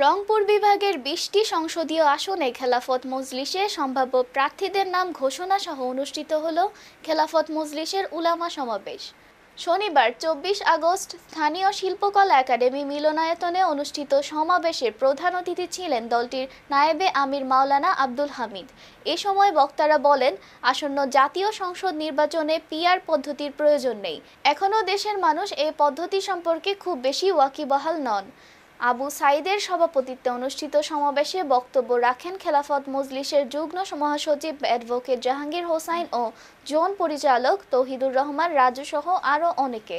রংপুর বিভাগের ২০টি সংসদীয় আসনে খেলাফত মজলিসে সম্ভাব্য প্রার্থীদের নাম ঘোষণা সহ অনুষ্ঠিত হল খেলাফত মজলিসের উলামা সমাবেশ। শনিবার ২৪ আগস্ট স্থানীয় শিল্পকলা একাডেমি মিলনায়তনে অনুষ্ঠিত সমাবেশে প্রধান অতিথি ছিলেন দলটির নায়েবে আমির মাওলানা আব্দুল হামিদ। এ সময় বক্তারা বলেন, আসন্ন জাতীয় সংসদ নির্বাচনে পিআর পদ্ধতির প্রয়োজন নেই। এখনও দেশের মানুষ এই পদ্ধতি সম্পর্কে খুব বেশি ওয়াকিবহাল নন। আবু সাইদের সভাপতিত্বে অনুষ্ঠিত সমাবেশে বক্তব্য রাখেন খেলাফত মজলিসের যুগ্ম মহাসচিব অ্যাডভোকেট জাহাঙ্গীর হোসাইন ও জোন পরিচালক তৌহিদুর রহমান রাজু সহ আরও অনেকে।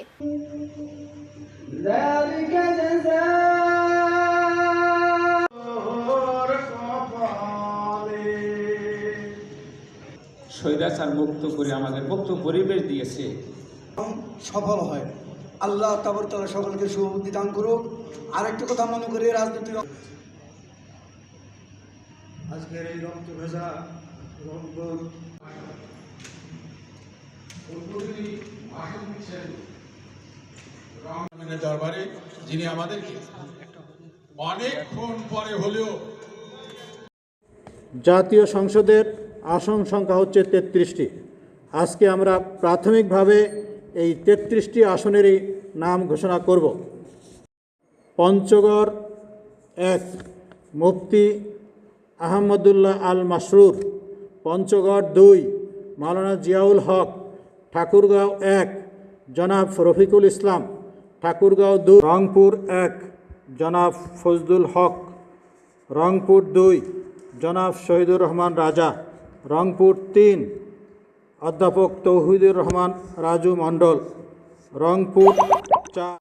স্বৈরাচার মুক্ত করে আমাদের মুক্ত পরিবেশ দিয়েছে, সফল হয়। আল্লাহ তাআলা সকলকে সুবুদ্ধি দান করুক। আরেকটা কথা মনে করি, রাজনীতি আজকের এই রক্ত ভেজা রংপুর দরবারে যিনি আমাদেরকে অনেকক্ষণ পরে হলেও জাতীয় সংসদের আসন সংখ্যা হচ্ছে ৩৩টি। আজকে আমরা প্রাথমিকভাবে এই ৩৩টি আসনেরই নাম ঘোষণা করব। পঞ্চগড় ১ মুফতি আহমদুল্লাহ আল মাসরুর, পঞ্চগড় ২ মাওলানা জিয়াউল হক, ঠাকুরগাঁও ১ জনাব রফিকুল ইসলাম, ঠাকুরগাঁও ২ রংপুর ১ জনাব ফজলুল হক, রংপুর ২ জনাব শহীদুর রহমান রাজা, রংপুর ৩ অধ্যাপক তৌহিদুর রহমান রাজু মণ্ডল, রংপুর ৪